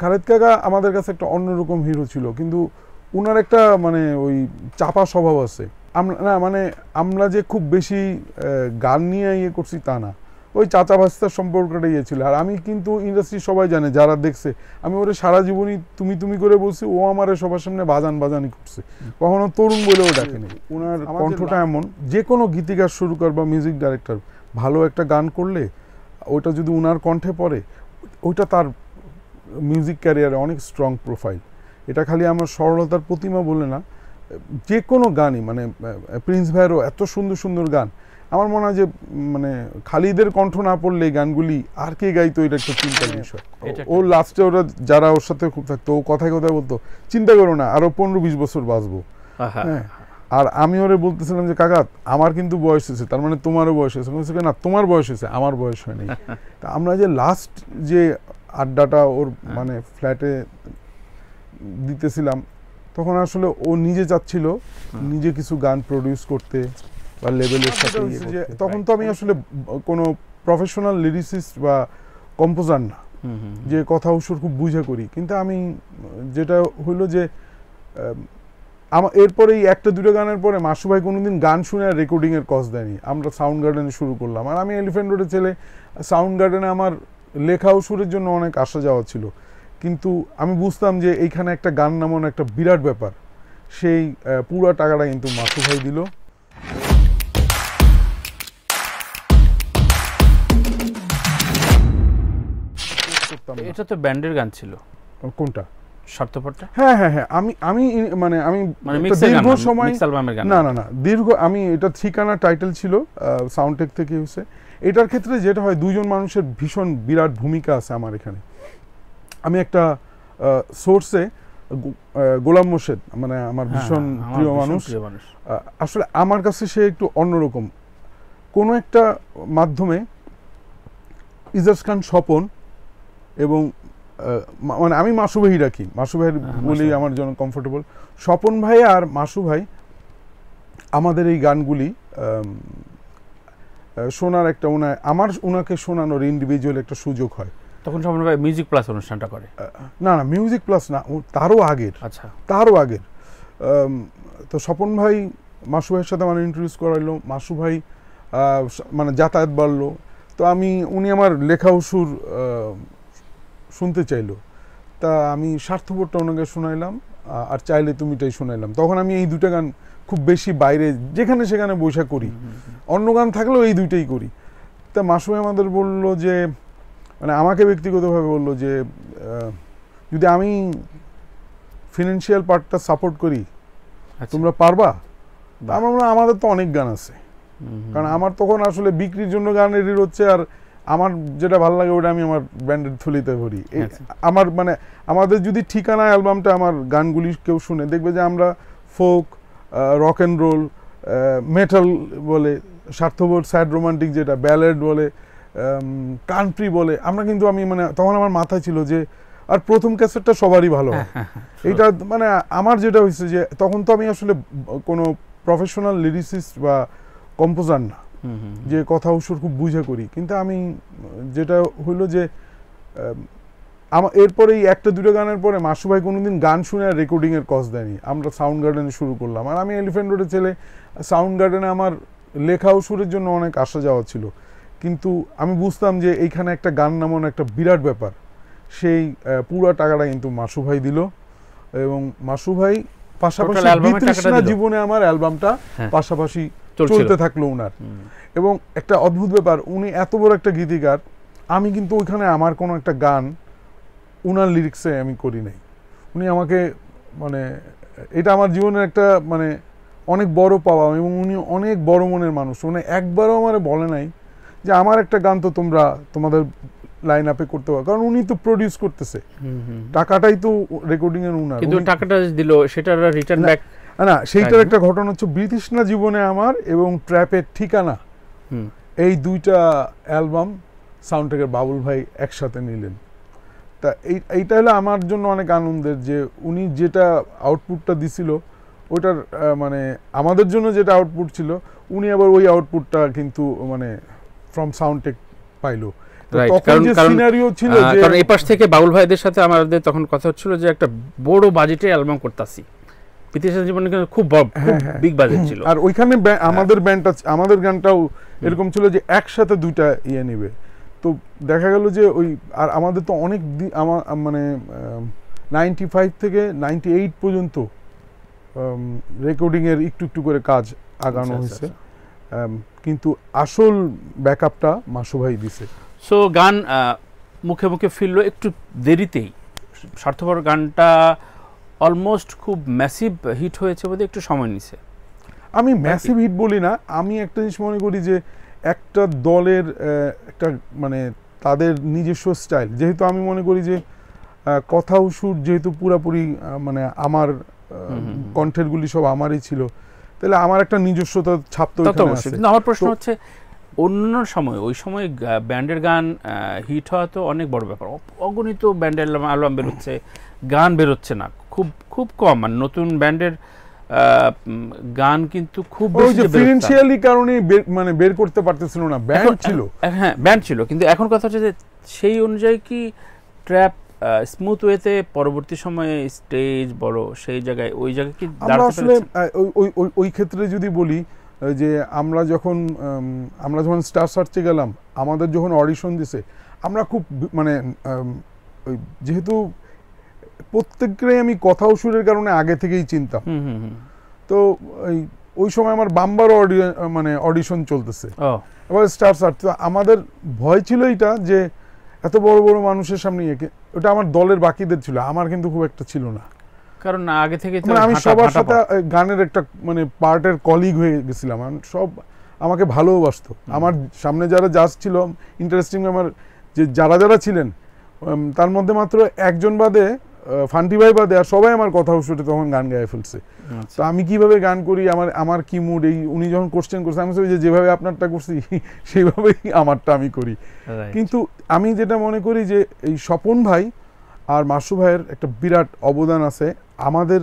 খালেদ কাকা আমাদের কাছে একটা অন্যরকম হিরো ছিল, কিন্তু উনার একটা মানে ওই চাপা স্বভাব আছে। আমরা যে খুব বেশি গান নিয়ে ইয়ে করছি তা না, ওই চাচা ভাস্তার সম্পর্কটা ইয়ে ছিল। আর আমি কিন্তু ইন্ডাস্ট্রির সবাই জানে, যারা দেখছে আমি ওরে সারা জীবনই তুমি তুমি করে বলছি, ও আমার সবার সামনে বাজানি করছে, কখনো তরুণ বলেও ডাকেনি। ওনার কণ্ঠটা এমন, যে কোনো গীতিকার শুরু কর বা মিউজিক ডাইরেক্টর ভালো একটা গান করলে ওইটা যদি উনার কণ্ঠে পড়ে, ওইটা তার মিউজিক ক্যারিয়ারে অনেক স্ট্রং প্রোফাইল। এটা খালি আমার সরলতার প্রতিমা বলে না, যে কোনো গানই, মানে প্রিন্স ভাইয়েরও এত সুন্দর সুন্দর গান। আমার মনে হয় যে মানে খালিদের কণ্ঠ না পড়লে এই গানগুলি আর কে গাইতো, এটা একটা চিন্তার বিষয়। ও লাস্টে ওরা যারা ওর সাথে খুব থাকতো, ও কথায় কথায় বলতো চিন্তা করো না, আরো 15-20 বছর বাঁচবো। হ্যাঁ, আর আমি ওরে বলতেছিলাম যে কাকা আমার কিন্তু বয়স হয়েছে, তার মানে তোমারও বয়স হয়েছে। না, তোমার বয়স হয়েছে, আমার বয়স হয়নি। তা আমরা যে লাস্ট যে আড্ডাটা ওর মানে ফ্ল্যাটে দিতেছিলাম, তখন আসলে ও নিজে চাচ্ছিল নিজে কিছু গান প্রডিউস করতে বা লেভেলের সাথে। তখন তো আমি আসলে কোনো প্রফেশনাল লিরিসিস্ট বা কম্পোজার না যে কথা সুর খুব বুঝে করি, কিন্তু আমি যেটা হইলো যে এরপরে এই একটা দুটো গানের পরে মাসু ভাই কোনোদিন গান শুনে আর রেকর্ডিংয়ের কজ দেয়নি। আমরা সাউন্ড গার্ডেনে শুরু করলাম, আর আমি এলিফ্যান্ট রোডের ছেলে, সাউন্ড গার্ডেনে আমার লেখা ও সুরের জন্য অনেক আসা যাওয়া ছিল, কিন্তু আমি বুঝতাম যে এইখানে একটা গান নামানো একটা বিরাট ব্যাপার। সেই পুরো টাকাটা কিন্তু মাসু ভাই দিল। এটা তো ব্যান্ডের গান ছিল। কোনটা? স্বার্থপরটা? হ্যাঁ হ্যাঁ হ্যাঁ, আমি দীর্ঘ সময় না দীর্ঘ, আমি এটা ঠিকানা টাইটেল ছিল, সাউন্ডটেক থেকে হয়েছে। এটার ক্ষেত্রে যেটা হয়, দুইজন মানুষের ভীষণ বিরাট ভূমিকা আছে আমার এখানে। আমি একটা সোর্সে গোলাম মোর্শেদ, মানে আমার ভীষণ প্রিয় মানুষ, আসলে আমার কাছে সে একটু অন্যরকম। কোনো একটা মাধ্যমে ইজাজ খান স্বপন এবং মানে আমি মাসু ভাই রাখি, মাসু ভাইয়ের বলেই আমার জন্য কমফোর্টেবল। স্বপন ভাই আর মাসু ভাই আমাদের এই গানগুলি শোনার একটা ওনাকে শোনানোর ইন্ডিভিজুয়াল একটা সুযোগ হয়। তখন স্বপন ভাই মিউজিক প্লাস অনুষ্ঠানটা করে? না, মিউজিক প্লাস না, তারও আগের। আচ্ছা, তারও আগের। তো স্বপন ভাই মাসু ভাইয়ের সাথে আমার ইন্ট্রোডিউস করাইলো, মাসু ভাই মানে যাতায়াত বাড়লো। তো উনি আমার লেখা সুর শুনতে চাইলো, তা আমি স্বার্থপরটা ওনাকে শোনাইলাম, আর চাইলে তুমিটাই শোনাইলাম। তখন আমি এই দুটা গান খুব বেশি বাইরে যেখানে সেখানে বসে করি, অন্য গান থাকলেও এই দুইটাই করি। তা মাসু ভাই আমাদের বললো যে, মানে আমাকে ব্যক্তিগতভাবে বললো যে যদি আমি ফিনান্সিয়াল পার্টটা সাপোর্ট করি, তোমরা পারবা? আমরা আমাদের তো অনেক গান আছে, কারণ আমার তখন আসলে বিক্রির জন্য গান রেডি হচ্ছে, আর আমার যেটা ভালো লাগে ওটা আমি আমার ব্যান্ডের থলিতে ভরি। আমার মানে আমাদের যদি ঠিকানা অ্যালবামটা আমার গানগুলি কেউ শুনে দেখবে যে আমরা folk, rock and roll, metal বলে, স্বার্থপর স্যাড রোমান্টিক যেটা, ব্যালেড বলে, কান্ট্রি বলে, আমরা কিন্তু আমি মানে তখন আমার মাথায় ছিল যে, আর প্রথম ক্যাসেটটা সবারই ভালো হয়। এইটা মানে আমার যেটা হয়েছে যে, তখন তো আমি আসলে কোনো প্রফেশনাল লিরিসিস্ট বা কম্পোজার না যে কথা সুর খুব বুঝে করি, কিন্তু আমি যেটা হইলো যে এরপরে এই একটা দুটো গানের পরে মাসু ভাই কোনোদিন গান শুনে আর রেকর্ডিংয়ের কজ দেয়নি। আমরা সাউন্ড গার্ডেনে শুরু করলাম, আর আমি এলিফ্যান্ট রোডের ছেলে, সাউন্ড গার্ডেনে আমার লেখা ও সুরের জন্য অনেক আসা যাওয়া ছিল, কিন্তু আমি বুঝতাম যে এইখানে একটা গান নামানো একটা বিরাট ব্যাপার। সেই পুরো টাকাটা কিন্তু মাসু ভাই দিল, এবং মাসু ভাই পাশাপাশি বিতৃষ্ণা জীবনে আমার অ্যালবামটা পাশাপাশি চলতে থাকলো উনার। এবং একটা অদ্ভুত ব্যাপার, উনি এত বড় একটা গীতিকার, আমি কিন্তু ওইখানে আমার কোনো একটা গান উনার লিরিক্সে আমি করি নাই। উনি আমাকে মানে এটা আমার জীবনের একটা মানে অনেক বড় পাওয়া, এবং উনি অনেক বড় মনের মানুষ। উনি একবারও আমার বলে নাই যে আমার একটা গান তো তোমরা তোমাদের লাইন আপে করতে পারো, কারণ উনি তো প্রডিউস করতেছে, টাকাটাই তো রেকর্ডিং এর উনার, কিন্তু টাকাটা দিল সেটার রিটার্ন ব্যাক না। সেইটার একটা ঘটনা হচ্ছে বিতৃষ্ণা জীবনে আমার এবং ট্র্যাপের ঠিকানা, এই দুইটা অ্যালবাম সাউন্ডটেকের বাবুল ভাই একসাথে নিলেন। তা এইটা হলো আমার জন্য অনেক আনন্দের যে উনি যেটা আউটপুটটা দিছিল ওইটার মানে আমাদের জন্য যেটা আউটপুট ছিল, উনি আবার ওই আউটপুটটা কিন্তু মানে ফ্রম সাউন্ডটেক পাইলো। তখন যে সিনারিও ছিল যে কারণ এই পাশ থেকে বাউল ভাইদের সাথে আমাদের তখন কথা হচ্ছিল যে একটা বড় বাজেটে অ্যালবাম করতেছি। পৃথিবী জীবনে কিন্তু খুব বিগ বাজেট ছিল। আর ওইখানে আমাদের ব্যান্ডটা আমাদের গানটাও এরকম ছিল যে একসাথে দুইটা ইয়ে নেবে। তো দেখা গেল যে ওই আর আমাদের তো অনেক মানে 95 থেকে 98 পর্যন্ত রেকর্ডিং এর একটু একটু করে কাজ আগানো হয়েছে, কিন্তু আসল ব্যাকআপটা মাসু ভাই দিছে। সো গান মুখে মুখে ফিরলো একটু দেরিতেই। স্বার্থপর গানটা অলমোস্ট খুব ম্যাসিভ হিট হয়েছে বলে একটু সময় নিছে। আমি ম্যাসিভ হিট বলি না, আমি একটা জিনিস মনে করি যে একটা দলের একটা মানে তাদের নিজস্ব স্টাইল, যেহেতু আমি মনে করি যে কথা ও সুর যেহেতু পুরাপুরি মানে আমার কণ্ঠেরগুলি সব আমারই ছিল, তাহলে আমার একটা নিজস্বতা ছাপ তো এখানে আছে। কিন্তু আমার প্রশ্ন হচ্ছে অন্য সময় ওই সময় ব্যান্ডের গান হিট হওয়া তো অনেক বড় ব্যাপার। অগণিত ব্যান্ডের অ্যালবাম বেরোচ্ছে, গান বেরোচ্ছে না, খুব খুব কম। মানে নতুন ব্যান্ডের গান কিন্তু খুব বেশি ফিনান্সিয়ালি কারণে মানে বের করতে পারতেছিল না, ব্যান্ড ছিল। হ্যাঁ ব্যান্ড ছিল, কিন্তু এখন কথা হচ্ছে যে সেই অনুযায়ী কি ট্র্যাপ স্মুথ ওয়েতে পরবর্তী সময়ে স্টেজ বড় সেই জায়গায় ওই জায়গায় কি দাঁড়াতে আসলে ওই ক্ষেত্রে যদি বলি যে আমরা যখন স্টার সার্চে গেলাম, আমাদের যখন অডিশন দিছে, আমরা খুব মানে যেহেতু প্রত্যেককে আমি কথা ও সুরের কারণে আগে থেকেই চিনতাম, তো ওই সময় আমার বাম্বার মানে অডিশন চলতেছে, এবার স্টার সার্চ। আমাদের ভয় ছিল এইটা যে এত বড় বড় মানুষের সামনে ওটা আমার দলের বাকিদের ছিল, আমার কিন্তু খুব একটা ছিল না, কারণ আগে থেকে আমি সবার সাথে গানের একটা মানে পার্টের কলিগ হয়ে গেছিলাম। সব আমাকে ভালোবাসতো, আমার সামনে যারা জাজ ছিল ইন্টারেস্টিং, আমার যে যারা যারা ছিলেন তার মধ্যে মাত্র একজন বাদে ফান্টি ভাই বাদে আর সবাই আমার কথা শুনে তখন গান গায়ে ফেলছে। তো আমি কিভাবে গান করি, আমার কি মুড, এই উনি যখন কোশ্চেন করছে আমি যে যেভাবে আপনারটা করছি সেইভাবেই আমারটা আমি করি। কিন্তু আমি যেটা মনে করি যে এই স্বপন ভাই আর মাসু ভাইয়ের একটা বিরাট অবদান আছে আমাদের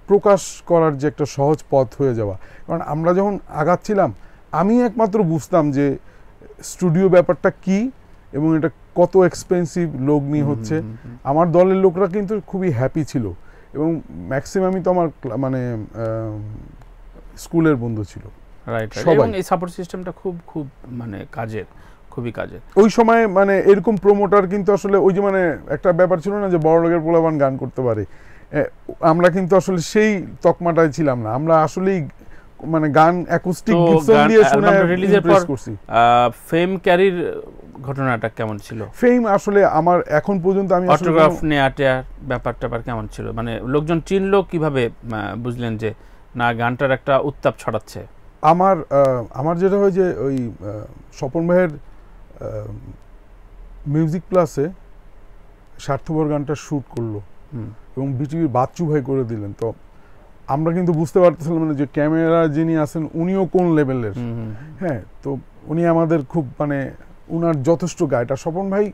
প্রকাশ করার যে একটা সহজ পথ হয়ে যাওয়া। কারণ আমরা যখন আগাচ্ছিলাম আমি একমাত্র বুঝতাম যে স্টুডিও ব্যাপারটা কি এবং এটা কত এক্সপেন্সিভ লোক নিয়ে হচ্ছে। আমার দলের লোকরা কিন্তু খুবই হ্যাপি ছিল এবং ম্যাক্সিমামই তো আমার মানে স্কুলের বন্ধু ছিল। রাইট, এবং এই সাপোর্ট সিস্টেমটা খুব খুব মানে কাজের, খুবই কাজের। ওই সময় মানে এরকম প্রমোটার কিন্তু আসলে ওই যে মানে একটা ব্যাপার ছিল না যে বড় লোকের পোলাপান গান করতে পারে, আমরা কিন্তু আসলে সেই তকমাটায় ছিলাম না। আমরা আসলেই মানে গান অ্যাকুস্টিক গিবসন দিয়ে শুনে রিলিজের পর ফেম ক্যারির ঘটনাটা কেমন ছিল? ফেম আসলে আমার এখন পর্যন্ত আমি অটোগ্রাফ নেওয়ার ব্যাপারটা কেমন ছিল, মানে লোকজন চিনলো কিভাবে, বুঝলেন যে না গানটার একটা উত্তাপ ছড়াচ্ছে? আমার যেটা হয় যে ওই স্বপন ভাইয়ের মিউজিক প্লাসে স্বার্থপর গানটা শ্যুট করলো এবং বিটিভির বাচ্চু ভাই করে দিলেন। তো আমরা কিন্তু বুঝতে পারতেছিলাম না যে ক্যামেরা যিনি আছেন উনিও কোন লেভেলের। হ্যাঁ, তো উনি আমাদের খুব মানে উনার যথেষ্ট গায়টা। স্বপন ভাই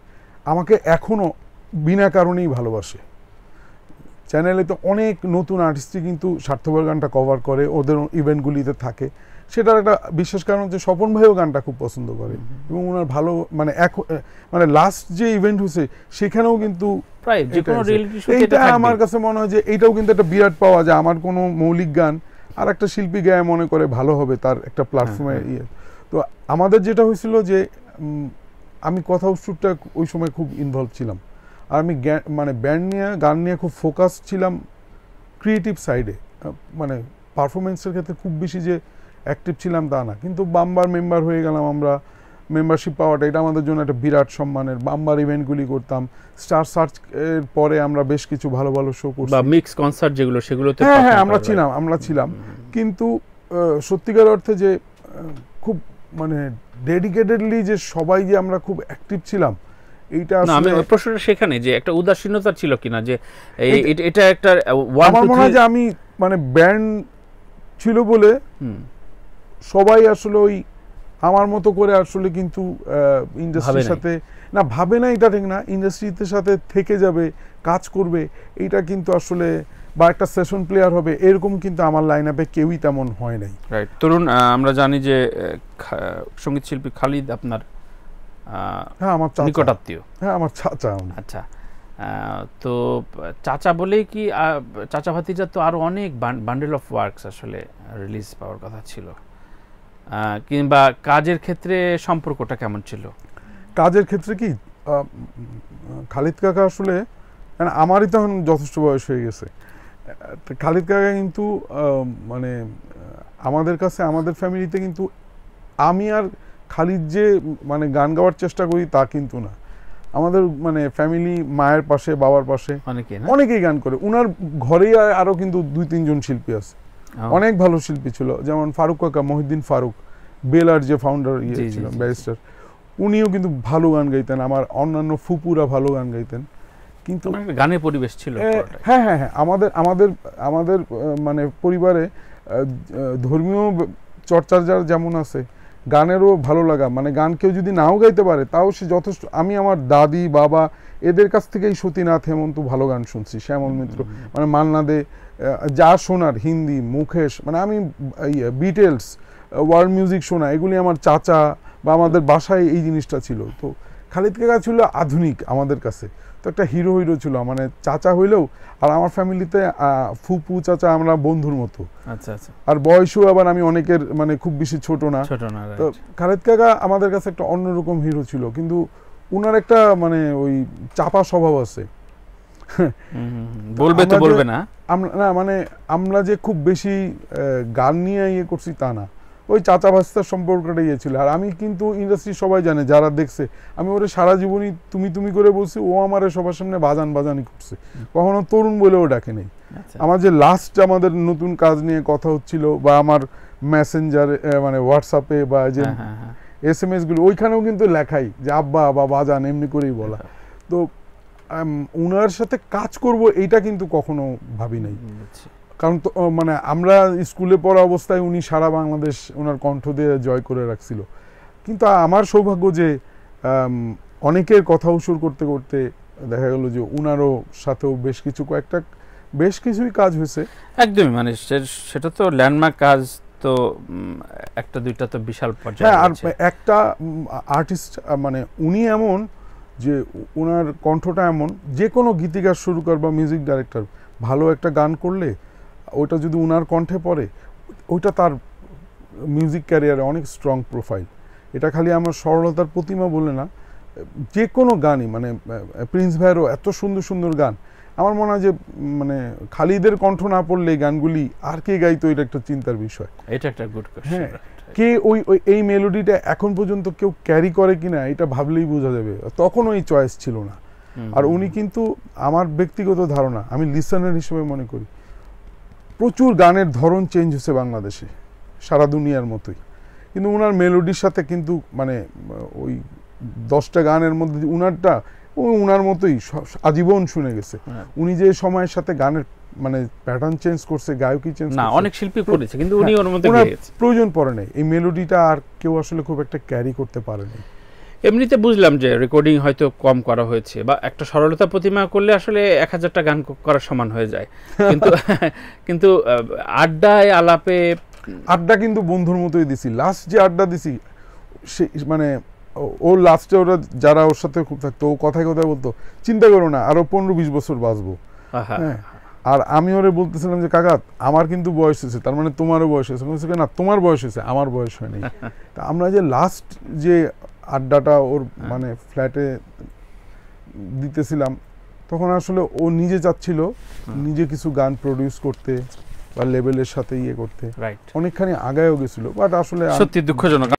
আমাকে এখনো বিনা কারণেই ভালোবাসে। চ্যানেলে তো অনেক নতুন আর্টিস্টই কিন্তু স্বার্থপর গানটা কভার করে, ওদের ইভেন্টগুলিতে থাকে। সেটার একটা বিশেষ কারণ হচ্ছে স্বপন ভাইও গানটা খুব পছন্দ করে এবং ওনার ভালো মানে লাস্ট যে ইভেন্ট হয়েছে সেখানেও কিন্তু এইটা আমার কাছে মনে হয় যে এইটাও কিন্তু একটা বিরাট পাওয়া যায়। আমার কোনো মৌলিক গান আর একটা শিল্পী গায়ে মনে করে ভালো হবে তার একটা প্ল্যাটফর্মে ইয়ে। তো আমাদের যেটা হয়েছিল যে আমি কথা উৎসবটা ওই সময় খুব ইনভলভ ছিলাম, আর আমি মানে ব্যান্ড নিয়ে গান নিয়ে খুব ফোকাস ছিলাম ক্রিয়েটিভ সাইডে। মানে পারফরমেন্সের ক্ষেত্রে খুব বেশি যে অ্যাক্টিভ ছিলাম তা না, কিন্তু বাম্বার মেম্বার হয়ে গেলাম আমরা। মেম্বারশিপ পাওয়াটা এটা আমাদের জন্য একটা বিরাট সম্মানের। বাম্বার ইভেন্টগুলি করতাম, স্টার সার্চ এর পরে আমরা বেশ কিছু ভালো ভালো শো করছি, বা মিক্স কনসার্ট যেগুলো সেগুলোতে হ্যাঁ আমরা ছিলাম। কিন্তু সত্যিকার অর্থে যে খুব মানে ডেডিকেটেডলি যে সবাই যে আমরা খুব অ্যাক্টিভ ছিলাম এইটা আসলে প্রশ্নটা সেখানে যে একটা উদাসীনতা ছিল কিনা, যে এটা একটা আমার মনে হয় যে আমি মানে ব্যান্ড ছিল বলে সবাই আসলে ওই আমার মতো করে আসলে কিন্তু ইন্ডাস্ট্রির সাথে না ভাবে না, এটা ঠিক না, ইন্ডাস্ট্রিতে সাথে থেকে যাবে, কাজ করবে, এইটা কিন্তু আসলে বা একটা সেশন প্লেয়ার হবে এরকম কিন্তু আমার লাইন আপে কেউই তেমন হয় নাই। রাইট। তরুণ, আমরা জানি যে সঙ্গীত শিল্পী খালিদ আপনার হ্যাঁ আমার নিকটাত্মীয়। হ্যাঁ আমার চাচা। আচ্ছা, তো চাচা বলেই কি চাচা ভাতিজা তো আরো অনেক বান্ডেল অফ ওয়ার্কস আসলে রিলিজ পাওয়ার কথা ছিল, কিংবা কাজের ক্ষেত্রে সম্পর্কটা কেমন ছিল? কাজের ক্ষেত্রে কি খালিদ কাকা আসলে আমারই তখন যথেষ্ট বয়স হয়ে গেছে। খালিদ কাকা কিন্তু মানে আমাদের কাছে, আমাদের ফ্যামিলিতে কিন্তু আমি আর খালিদ যে মানে গান গাওয়ার চেষ্টা করি তা কিন্তু না। আমাদের মানে ফ্যামিলি মায়ের পাশে বাবার পাশে অনেকেই গান করে। উনার ঘরেই আরো কিন্তু 2-3 জন শিল্পী আছে, অনেক ভালো শিল্পী ছিল। যেমন ফারুক কাকা, মহিউদ্দিন ফারুক, বেলার যে ফাউন্ডার ছিল ব্যারিস্টার, উনিও কিন্তু ভালো গান গাইতেন। আমার অন্যান্য ফুপুরা ভালো গান গাইতেন। কিন্তু গানের পরিবেশ ছিল। হ্যাঁ হ্যাঁ হ্যাঁ, আমাদের আমাদের আমাদের মানে পরিবারে ধর্মীয় চর্চার যার যেমন আছে, গানেরও ভালো লাগা, মানে গান কেউ যদি নাও গাইতে পারে তাও সে যথেষ্ট। আমি আমার দাদি বাবা এদের কাছ থেকেই সতীনাথ হেমন্ত ভালো গান শুনছি, শ্যামল মিত্র, মানে মান্না দে, যা শোনার হিন্দি, মুকেশ, মানে আমি বিটেলস, ওয়ার্ল্ড মিউজিক শোনা, এগুলি আমার চাচা বা আমাদের বাসায় এই জিনিসটা ছিল। তো খালিদ কাকা ছিল আধুনিক আমাদের কাছে, তো একটা হিরো হিরো ছিল, মানে চাচা হইলেও। আর আমার ফ্যামিলিতে ফুপু চাচা আমরা বন্ধুর মতো। আচ্ছা আচ্ছা। আর বয়সও আবার আমি অনেকের মানে খুব বেশি ছোট না। তো খালিদ কাকা আমাদের কাছে একটা অন্যরকম হিরো ছিল। কিন্তু উনার একটা মানে ওই চাপা স্বভাব আছে, বলবে তো বলবে না, না মানে আমরা যে খুব বেশি গান নিয়ে ইয়ে করছি তা না, ওই চাচা ভাস্তার সম্পর্কটা ইয়ে ছিল। আর আমি কিন্তু ইন্ডাস্ট্রি সবাই জানে, যারা দেখছে, আমি ওরে সারা জীবনই তুমি তুমি করে বলছি, ও আমারে সবার সামনে বাজানি করছে, কখনো তরুণ বলেও ডাকে নেই। আমার যে লাস্ট আমাদের নতুন কাজ নিয়ে কথা হচ্ছিল, বা আমার মেসেঞ্জার মানে হোয়াটসঅ্যাপে বা যে SMS গুলো, ওইখানেও কিন্তু লেখাই যে আব্বা বা বাজান, এমনি করেই বলা। তো উনার সাথে কাজ করব এইটা কিন্তু কখনো ভাবি নাই। কারণ মানে আমরা স্কুলে পড়া অবস্থায় উনি সারা বাংলাদেশ ওনার কণ্ঠ দিয়ে জয় করে রাখছিল। কিন্তু আমার সৌভাগ্য যে অনেকের কথা উসুর করতে করতে দেখা গেল যে উনারও সাথেও বেশ কিছুই কাজ হয়েছে। একদমই, মানে সেটা তো ল্যান্ডমার্ক কাজ, তো একটা দুইটা তো বিশাল পর্যায়ে। হ্যাঁ, আর একটা আর্টিস্ট মানে উনি এমন যে ওনার কণ্ঠটা এমন, যে কোনো গীতিকার শুরু কর বা মিউজিক ডাইরেক্টর ভালো একটা গান করলে ওইটা যদি উনার কণ্ঠে পড়ে, ওইটা তার মিউজিক ক্যারিয়ারে অনেক স্ট্রং প্রোফাইল। এটা খালি আমার সরলতার প্রতিমা বলে না, যে কোনো গানই, মানে প্রিন্স ভাইয়েরও এত সুন্দর সুন্দর গান। আমার মনে হয় যে মানে খালিদের কণ্ঠ না পড়লে এই গানগুলি আর কে গাইতো, এটা একটা চিন্তার বিষয়। এটা একটা গুড কোশ্চেন। হ্যাঁ, কে ওই এই মেলোডিটা এখন পর্যন্ত কেউ ক্যারি করে কিনা এটা ভাবলেই বোঝা যাবে। তখন ওই চয়েস ছিল না। আর উনি কিন্তু, আমার ব্যক্তিগত ধারণা, আমি লিসনার হিসেবে মনে করি, প্রচুর গানের ধরন চেঞ্জ হয়েছে বাংলাদেশে, সারা দুনিয়ার মতোই। কিন্তু উনার মেলোডির সাথে কিন্তু মানে ওই 10টা গানের মধ্যে উনারটা উনার মতোই আজীবন শুনে গেছে। উনি যে সময়ের সাথে গানের মানে প্যাটার্ন চেঞ্জ করছে, গায়কই চেঞ্জ না, অনেক শিল্পী করেছে, কিন্তু উনি ওর মধ্যে প্রয়োজন পড়ে নাই। এই মেলোডিটা আর কেউ আসলে খুব একটা ক্যারি করতে পারেনি। এমনিতে বুঝলাম যে রেকর্ডিং হয়তো কম করা হয়েছে, বা একটা সরলতা প্রতিমা করলে আসলে 1000টা গান করার সমান হয়ে যায়। কিন্তু আড্ডায় আলাপে আড্ডা কিন্তু বন্ধুর মতোই দিছি। লাস্ট যে আড্ডা দিছি, সে মানে ও লাস্টে ওরা যারা ওর সাথে খুব থাকতো, ও কথায় কথায় বলতো, চিন্তা করো না, আরো 15-20 বছর বাঁচবো। হ্যাঁ, আর আমি ওরে বলতেছিলাম যে কাকা আমার কিন্তু বয়স হয়েছে, তার মানে তোমারও বয়স হয়েছে। না, তোমার বয়স হয়েছে, আমার বয়স হয়নি। তা আমরা যে লাস্ট যে আড্ডাটা ওর মানে ফ্ল্যাটে দিতেছিলাম, তখন আসলে ও নিজে চাচ্ছিল নিজে কিছু গান প্রডিউস করতে বা লেভেলের সাথে ইয়ে করতে, অনেকখানি আগায়ও গেছিল, বাট আসলে সত্যি দুঃখজনক।